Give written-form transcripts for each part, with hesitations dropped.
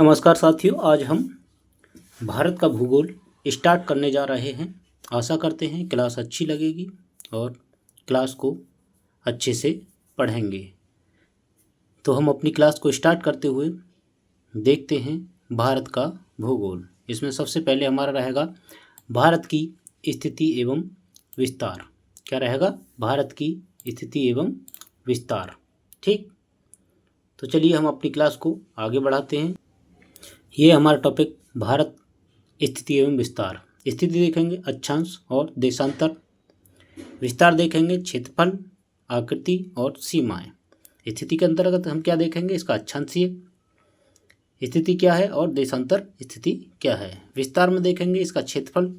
नमस्कार साथियों, आज हम भारत का भूगोल स्टार्ट करने जा रहे हैं। आशा करते हैं क्लास अच्छी लगेगी और क्लास को अच्छे से पढ़ेंगे। तो हम अपनी क्लास को स्टार्ट करते हुए देखते हैं भारत का भूगोल। इसमें सबसे पहले हमारा रहेगा भारत की स्थिति एवं विस्तार। क्या रहेगा? भारत की स्थिति एवं विस्तार। ठीक, तो चलिए हम अपनी क्लास को आगे बढ़ाते हैं। ये हमारा टॉपिक भारत स्थिति एवं विस्तार। स्थिति देखेंगे अक्षांश और देशांतर, विस्तार देखेंगे क्षेत्रफल, आकृति और सीमाएं। स्थिति के अंतर्गत हम क्या देखेंगे? इसका अक्षांशीय स्थिति क्या है और देशांतर स्थिति क्या है। विस्तार में देखेंगे इसका क्षेत्रफल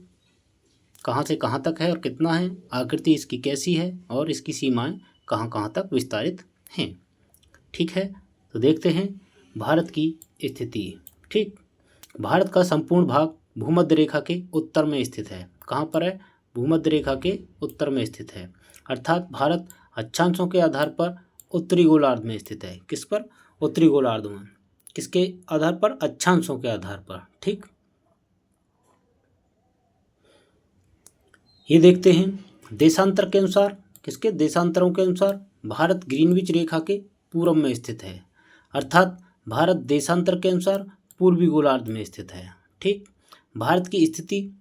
कहाँ से कहाँ तक है और कितना है, आकृति इसकी कैसी है और इसकी सीमाएं कहाँ कहाँ तक विस्तारित हैं। ठीक है, तो देखते हैं भारत की स्थिति। ठीक, भारत का संपूर्ण भाग भूमध्य रेखा के उत्तर में स्थित है। कहाँ पर है? भूमध्य रेखा के उत्तर में स्थित है। अर्थात भारत अक्षांशों के आधार पर उत्तरी गोलार्ध में स्थित है। किस पर? उत्तरी गोलार्ध में। किसके आधार पर? अक्षांशों के आधार पर। ठीक, ये देखते हैं देशांतर के अनुसार। किसके? देशांतरों के अनुसार भारत ग्रीनविच रेखा के पूर्व में स्थित है। अर्थात भारत देशांतर के अनुसार पूर्वी गोलार्ध में स्थित है। ठीक, भारत की स्थिति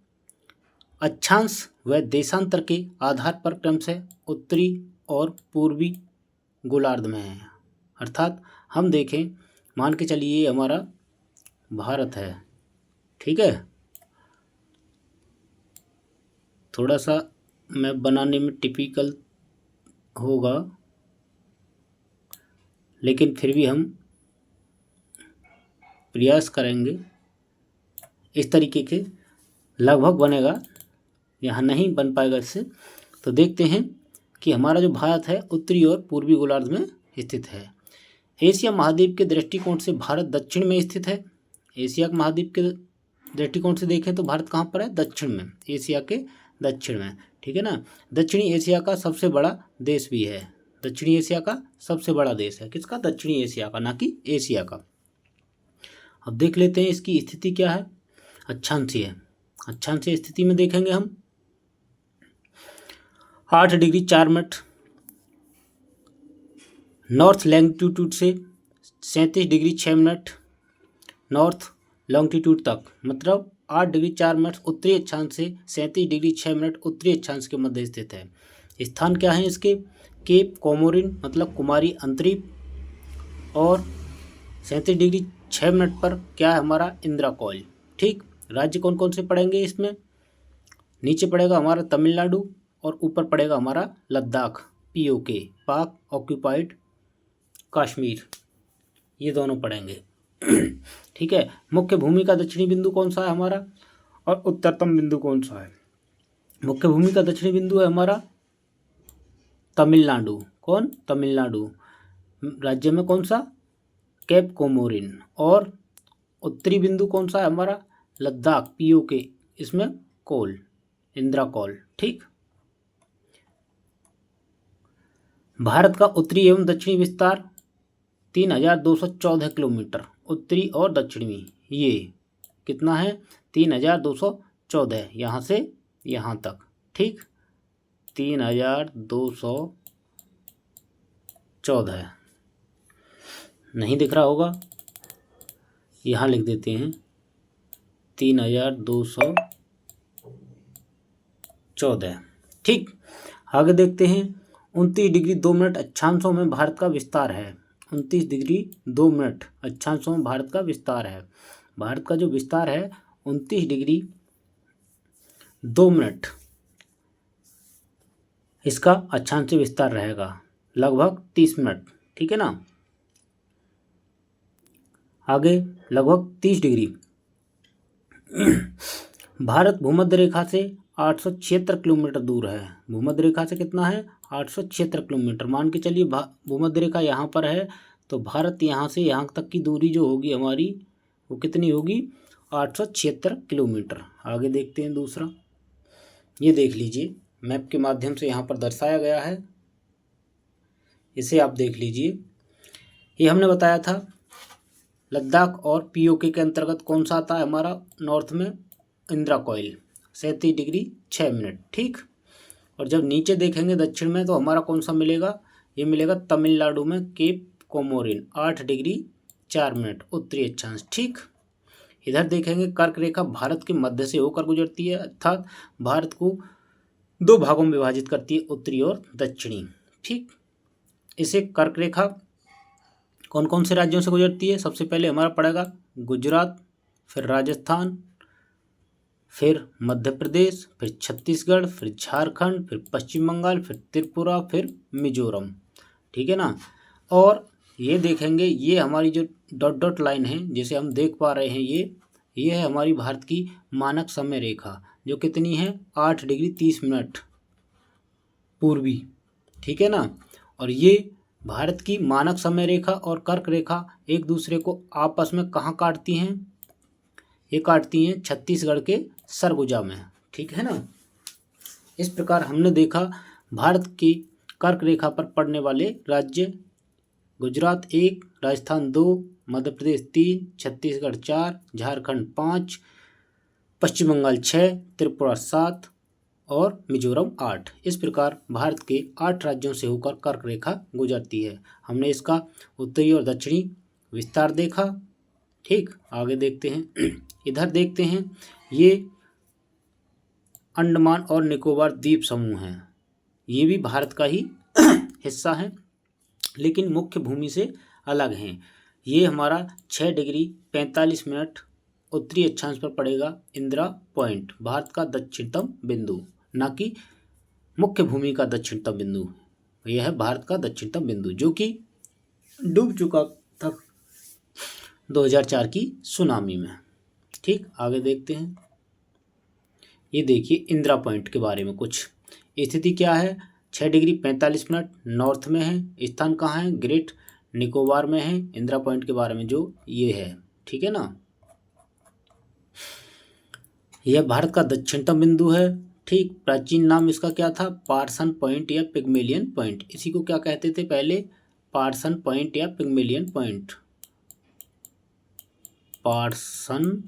अक्षांश व देशांतर के आधार पर क्रमशः उत्तरी और पूर्वी गोलार्ध में है। अर्थात हम देखें, मान के चलिए ये हमारा भारत है। ठीक है, थोड़ा सा मैप बनाने में टिपिकल होगा, लेकिन फिर भी हम प्रयास करेंगे। इस तरीके के लगभग बनेगा, यहाँ नहीं बन पाएगा इससे। तो देखते हैं कि हमारा जो भारत है उत्तरी और पूर्वी गोलार्ध में स्थित है। एशिया महाद्वीप के दृष्टिकोण से भारत दक्षिण में स्थित है। एशिया महाद्वीप के दृष्टिकोण से देखें तो भारत कहाँ पर है? दक्षिण में, एशिया के दक्षिण में। ठीक है ना, दक्षिणी एशिया का सबसे बड़ा देश भी है। दक्षिणी एशिया का सबसे बड़ा देश है। किसका? दक्षिणी एशिया का, ना कि एशिया का। अब देख लेते हैं इसकी स्थिति क्या है। अक्षांशीय, अक्षांशीय स्थिति में देखेंगे हम 8 डिग्री 4 मिनट नॉर्थ लैंगिट्यूड से 37 डिग्री 6 मिनट नॉर्थ लॉन्गिट्यूड तक, मतलब 8 डिग्री 4 मिनट उत्तरी अक्षांश से 37 डिग्री 6 मिनट उत्तरी अक्षांश के मध्य स्थित है। स्थान क्या है इसके? केप कोमोरिन, मतलब कुमारी अंतरीप, और 37 डिग्री 6 मिनट पर क्या है हमारा? इंदिरा कॉइल। ठीक, राज्य कौन कौन से पड़ेंगे इसमें? नीचे पड़ेगा हमारा तमिलनाडु और ऊपर पड़ेगा हमारा लद्दाख, POK, पाक ऑक्यूपाइड कश्मीर, ये दोनों पड़ेंगे। ठीक है, मुख्य भूमि का दक्षिणी बिंदु कौन सा है हमारा और उत्तरतम बिंदु कौन सा है? मुख्य भूमि का दक्षिणी बिंदु है हमारा तमिलनाडु। कौन? तमिलनाडु। राज्य में कौन सा? Cape Comorin. और उत्तरी बिंदु कौन सा है हमारा? लद्दाख, POK, इसमें कोल, इंदिरा कॉल। ठीक, भारत का उत्तरी एवं दक्षिणी विस्तार 3214 किलोमीटर। उत्तरी और दक्षिणी ये कितना है? 3214, यहाँ से यहाँ तक। ठीक, 3214 नहीं दिख रहा होगा, यहाँ लिख देते हैं 3214। ठीक, आगे देखते हैं 29 डिग्री 2 मिनट अक्षांशों में भारत का विस्तार है। 29 डिग्री 2 मिनट अक्षांशों में भारत का विस्तार है। भारत का जो विस्तार है 29 डिग्री 2 मिनट, इसका अक्षांशीय विस्तार रहेगा लगभग 30 मिनट। ठीक है ना, आगे लगभग 30 डिग्री। भारत भूमध्य रेखा से 876 किलोमीटर दूर है। भूमध्य रेखा से कितना है? 876 किलोमीटर। मान के चलिए भूमध्य रेखा यहाँ पर है, तो भारत यहाँ से यहाँ तक की दूरी जो होगी हमारी वो कितनी होगी? 876 किलोमीटर। आगे देखते हैं दूसरा, ये देख लीजिए मैप के माध्यम से यहाँ पर दर्शाया गया है, इसे आप देख लीजिए। ये हमने बताया था लद्दाख और पीओके के अंतर्गत कौन सा आता है हमारा नॉर्थ में? इंदिरा कॉइल 37 डिग्री 6 मिनट, ठीक। और जब नीचे देखेंगे दक्षिण में तो हमारा कौन सा मिलेगा? ये मिलेगा तमिलनाडु में केप कोमोरिन 8 डिग्री 4 मिनट उत्तरी अक्षांश, ठीक। इधर देखेंगे कर्क रेखा भारत के मध्य से होकर गुजरती है, अर्थात भारत को दो भागों में विभाजित करती है, उत्तरी और दक्षिणी, ठीक। इसे कर्क रेखा कौन कौन से राज्यों से गुजरती है? सबसे पहले हमारा पड़ेगा गुजरात, फिर राजस्थान, फिर मध्य प्रदेश, फिर छत्तीसगढ़, फिर झारखंड, फिर पश्चिम बंगाल, फिर त्रिपुरा, फिर मिजोरम, ठीक है ना। और ये देखेंगे ये हमारी जो डॉट डॉट लाइन है जिसे हम देख पा रहे हैं, ये है हमारी भारत की मानक समय रेखा जो कितनी है? 8 डिग्री 30 मिनट पूर्वी, ठीक है ना। और ये भारत की मानक समय रेखा और कर्क रेखा एक दूसरे को आपस में कहाँ काटती हैं? ये काटती हैं छत्तीसगढ़ के सरगुजा में, ठीक है ना। इस प्रकार हमने देखा भारत की कर्क रेखा पर पड़ने वाले राज्य: गुजरात 1, राजस्थान 2, मध्य प्रदेश 3, छत्तीसगढ़ 4, झारखंड 5, पश्चिम बंगाल 6, त्रिपुरा 7 और मिजोरम 8। इस प्रकार भारत के 8 राज्यों से होकर कर्क रेखा गुजरती है। हमने इसका उत्तरी और दक्षिणी विस्तार देखा, ठीक। आगे देखते हैं, इधर देखते हैं, ये अंडमान और निकोबार द्वीप समूह हैं। ये भी भारत का ही हिस्सा है लेकिन मुख्य भूमि से अलग हैं। ये हमारा 6 डिग्री 45 मिनट उत्तरी अक्षांश पर पड़ेगा। इंदिरा पॉइंट भारत का दक्षिणतम बिंदु, ना कि मुख्य भूमि का दक्षिणतम बिंदु। यह है भारत का दक्षिणतम बिंदु जो कि डूब चुका था 2004 की सुनामी में, ठीक। आगे देखते हैं, ये देखिए इंदिरा पॉइंट के बारे में कुछ स्थिति क्या है। 6 डिग्री 45 मिनट नॉर्थ में है। स्थान कहाँ है? ग्रेट निकोबार में है। इंदिरा पॉइंट के बारे में जो ये है, ठीक है ना। यह भारत का दक्षिणतम बिंदु है, ठीक। प्राचीन नाम इसका क्या था? पार्सन पॉइंट या पिग्मेलियन पॉइंट। इसी को क्या कहते थे पहले? पार्सन पॉइंट या पिग्मेलियन पॉइंट। पार्सन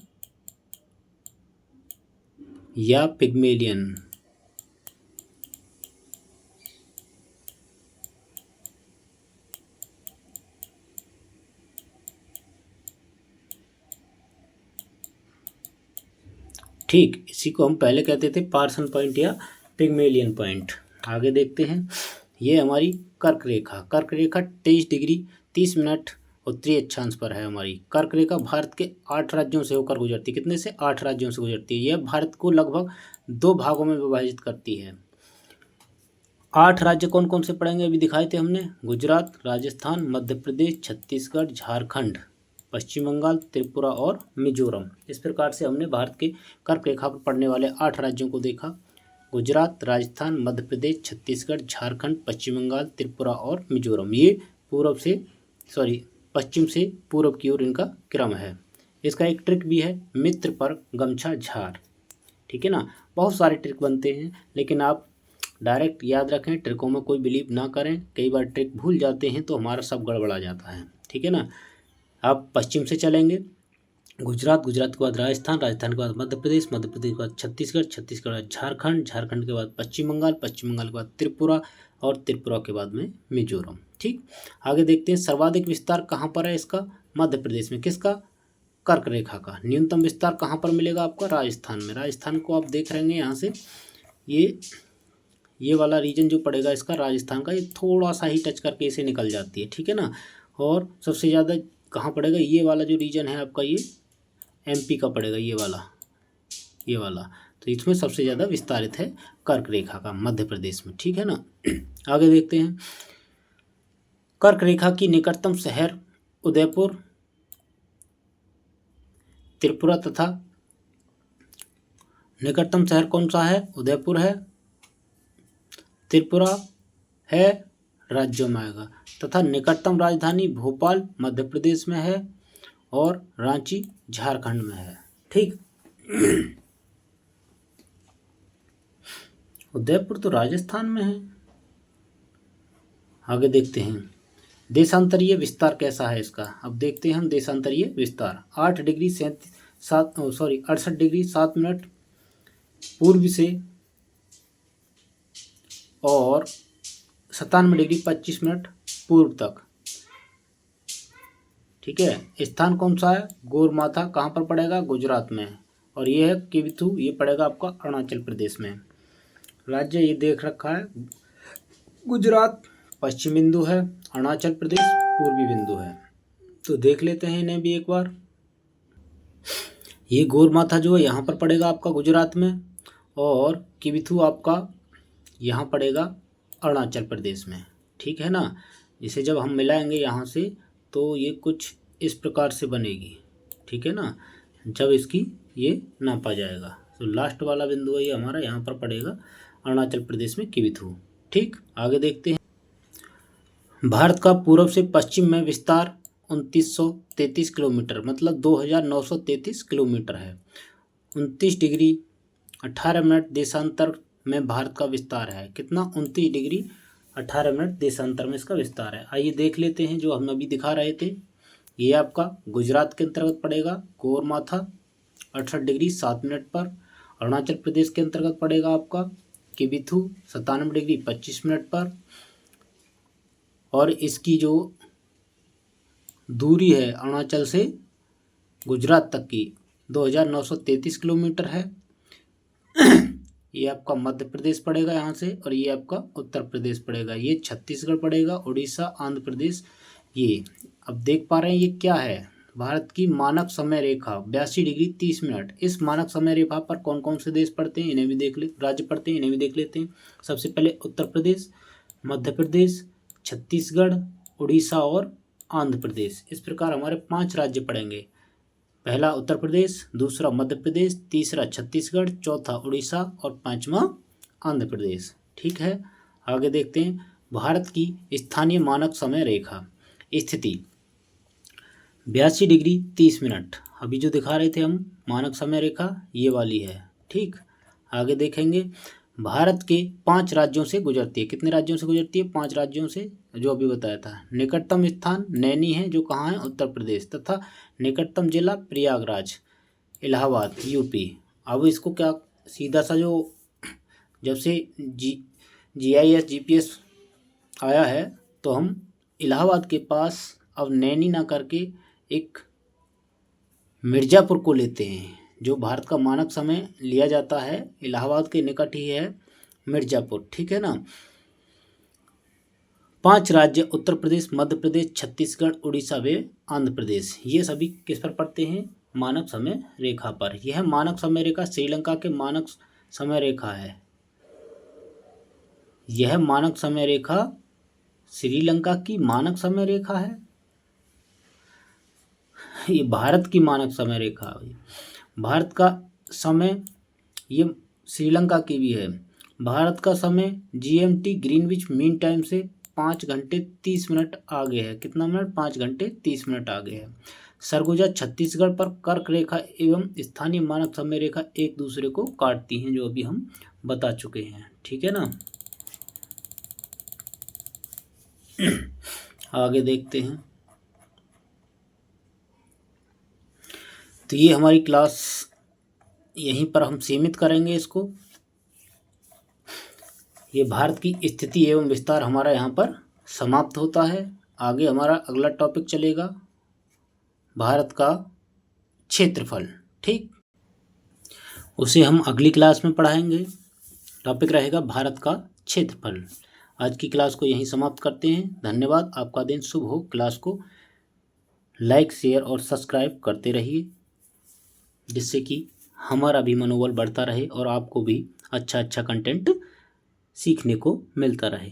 या पिग्मेलियन, ठीक। इसी को हम पहले कहते थे पार्सन पॉइंट या पिग्मेलियन पॉइंट। आगे देखते हैं, ये हमारी कर्क रेखा। कर्क रेखा 23 डिग्री 30 मिनट उत्तरी अक्षांश पर है। हमारी कर्क रेखा भारत के 8 राज्यों से होकर गुजरती है। कितने से? 8 राज्यों से गुजरती है। यह भारत को लगभग 2 भागों में विभाजित करती है। 8 राज्य कौन कौन से पड़ेंगे अभी दिखाए थे हमने? गुजरात, राजस्थान, मध्य प्रदेश, छत्तीसगढ़, झारखंड, पश्चिम बंगाल, त्रिपुरा और मिजोरम। इस प्रकार से हमने भारत के कर्क रेखा पर पड़ने वाले 8 राज्यों को देखा। गुजरात, राजस्थान, मध्य प्रदेश, छत्तीसगढ़, झारखंड, पश्चिम बंगाल, त्रिपुरा और मिजोरम। ये पश्चिम से पूर्व की ओर इनका क्रम है। इसका एक ट्रिक भी है, मित्र पर गमछा झार, ठीक है ना। बहुत सारे ट्रिक बनते हैं लेकिन आप डायरेक्ट याद रखें, ट्रिकों में कोई बिलीव ना करें। कई बार ट्रिक भूल जाते हैं तो हमारा सब गड़बड़ा जाता है, ठीक है ना। आप पश्चिम से चलेंगे, गुजरात, गुजरात के बाद राजस्थान, राजस्थान के बाद मध्य प्रदेश, मध्य प्रदेश के बाद छत्तीसगढ़, छत्तीसगढ़ के बाद झारखंड, झारखंड के बाद पश्चिम बंगाल, पश्चिम बंगाल के बाद त्रिपुरा और त्रिपुरा के बाद में मिजोरम, ठीक। आगे देखते हैं, सर्वाधिक विस्तार कहाँ पर है इसका? मध्य प्रदेश में। किसका? कर्क रेखा का। न्यूनतम विस्तार कहाँ पर मिलेगा आपका? राजस्थान में। राजस्थान को आप देख रहे हैं यहाँ से, ये वाला रीजन जो पड़ेगा इसका राजस्थान का, ये थोड़ा सा ही टच करके इसे निकल जाती है, ठीक है ना। और सबसे ज़्यादा कहाँ पड़ेगा? ये वाला जो रीजन है आपका, ये एमपी का पड़ेगा, ये वाला। तो इसमें सबसे ज़्यादा विस्तारित है कर्क रेखा का, मध्य प्रदेश में, ठीक है ना। आगे देखते हैं, कर्क रेखा की निकटतम शहर उदयपुर, त्रिपुरा तथा निकटतम शहर कौन सा है? उदयपुर है। त्रिपुरा है, राज्यों में आएगा। तथा निकटतम राजधानी भोपाल मध्य प्रदेश में है और रांची झारखंड में है, ठीक। उदयपुर तो राजस्थान में है। आगे देखते हैं, देशांतरीय विस्तार कैसा है इसका, अब देखते हैं हम। देशांतरीय विस्तार 68 डिग्री 7 मिनट पूर्व से और 97 डिग्री 25 मिनट पूर्व तक। ठीक है। स्थान कौन सा है, गोरमाथा कहाँ पर पड़ेगा, गुजरात में। और ये है किबिथु, ये पड़ेगा आपका अरुणाचल प्रदेश में। राज्य ये देख रखा है, गुजरात पश्चिम बिंदु है, अरुणाचल प्रदेश पूर्वी बिंदु है। तो देख लेते हैं इन्हें भी एक बार। ये गोरमाथा जो है यहाँ पर पड़ेगा आपका गुजरात में, और किबिथु आपका यहाँ पड़ेगा अरुणाचल प्रदेश में। ठीक है ना। इसे जब हम मिलाएंगे यहाँ से तो ये कुछ इस प्रकार से बनेगी। ठीक है ना, जब इसकी ये नापा जाएगा। तो लास्ट वाला बिंदु है ये हमारा, यहाँ पर पड़ेगा अरुणाचल प्रदेश में किबिथु। ठीक, आगे देखते हैं। भारत का पूर्व से पश्चिम में विस्तार 2933 किलोमीटर, मतलब 2933 किलोमीटर है। 29 डिग्री 18 मिनट देशांतर में भारत का विस्तार है। कितना, 29 डिग्री 18 मिनट देशांतर में इसका विस्तार है। आइए देख लेते हैं जो हम अभी दिखा रहे थे। ये आपका गुजरात के अंतर्गत पड़ेगा गोरमाथा 68 डिग्री 7 मिनट पर। अरुणाचल प्रदेश के अंतर्गत पड़ेगा आपका किबिथु 97 डिग्री 25 मिनट पर। और इसकी जो दूरी है अरुणाचल से गुजरात तक की 2933 किलोमीटर है। ये आपका मध्य प्रदेश पड़ेगा यहाँ से, और ये आपका उत्तर प्रदेश पड़ेगा। ये छत्तीसगढ़ पड़ेगा, उड़ीसा, आंध्र प्रदेश। ये अब देख पा रहे हैं ये क्या है, भारत की मानक समय रेखा 82 डिग्री 30 मिनट। इस मानक समय रेखा पर कौन कौन से देश पड़ते हैं इन्हें भी देख ले, राज्य पड़ते हैं इन्हें भी देख लेते हैं। सबसे पहले उत्तर प्रदेश, मध्य प्रदेश, छत्तीसगढ़, उड़ीसा और आंध्र प्रदेश। इस प्रकार हमारे 5 राज्य पड़ेंगे। पहला उत्तर प्रदेश, दूसरा मध्य प्रदेश, तीसरा छत्तीसगढ़, चौथा उड़ीसा और 5वां आंध्र प्रदेश। ठीक है, आगे देखते हैं। भारत की स्थानीय मानक समय रेखा स्थिति 82 डिग्री 30 मिनट। अभी जो दिखा रहे थे हम मानक समय रेखा, ये वाली है। ठीक, आगे देखेंगे। भारत के 5 राज्यों से गुजरती है। कितने राज्यों से गुजरती है, 5 राज्यों से, जो अभी बताया था। निकटतम स्थान नैनी है, जो कहाँ है, उत्तर प्रदेश, तथा निकटतम जिला प्रयागराज, इलाहाबाद, यूपी। अब इसको क्या सीधा सा जो जब से GIS GPS आया है, तो हम इलाहाबाद के पास अब नैनी ना करके एक मिर्ज़ापुर को लेते हैं। जो भारत का मानक समय लिया जाता है इलाहाबाद के निकट ही है मिर्ज़ापुर। ठीक है ना। 5 राज्य उत्तर प्रदेश, मध्य प्रदेश, छत्तीसगढ़, उड़ीसा व आंध्र प्रदेश, ये सभी किस पर पड़ते हैं, मानक समय रेखा पर। यह मानक समय रेखा श्रीलंका के मानक समय रेखा है। यह मानक समय रेखा श्रीलंका की मानक समय रेखा है। ये भारत की मानक समय रेखा है। भारत का समय, ये श्रीलंका की भी है। भारत का समय GMT ग्रीनविच मीन टाइम से 5 घंटे 30 मिनट आगे है। कितना मिनट, 5 घंटे 30 मिनट आगे है। सरगुजा छत्तीसगढ़ पर कर्क रेखा एवं स्थानीय मानक समय रेखा एक दूसरे को काटती हैं, जो अभी हम बता चुके हैं। ठीक है ना। आगे देखते हैं। तो ये हमारी क्लास यहीं पर हम सीमित करेंगे इसको। ये भारत की स्थिति एवं विस्तार हमारा यहाँ पर समाप्त होता है। आगे हमारा अगला टॉपिक चलेगा भारत का क्षेत्रफल। ठीक, उसे हम अगली क्लास में पढ़ाएंगे। टॉपिक रहेगा भारत का क्षेत्रफल। आज की क्लास को यहीं समाप्त करते हैं। धन्यवाद। आपका दिन शुभ हो। क्लास को लाइक, शेयर और सब्सक्राइब करते रहिए, जिससे कि हमारा भी मनोबल बढ़ता रहे और आपको भी अच्छा अच्छा कंटेंट सीखने को मिलता रहे।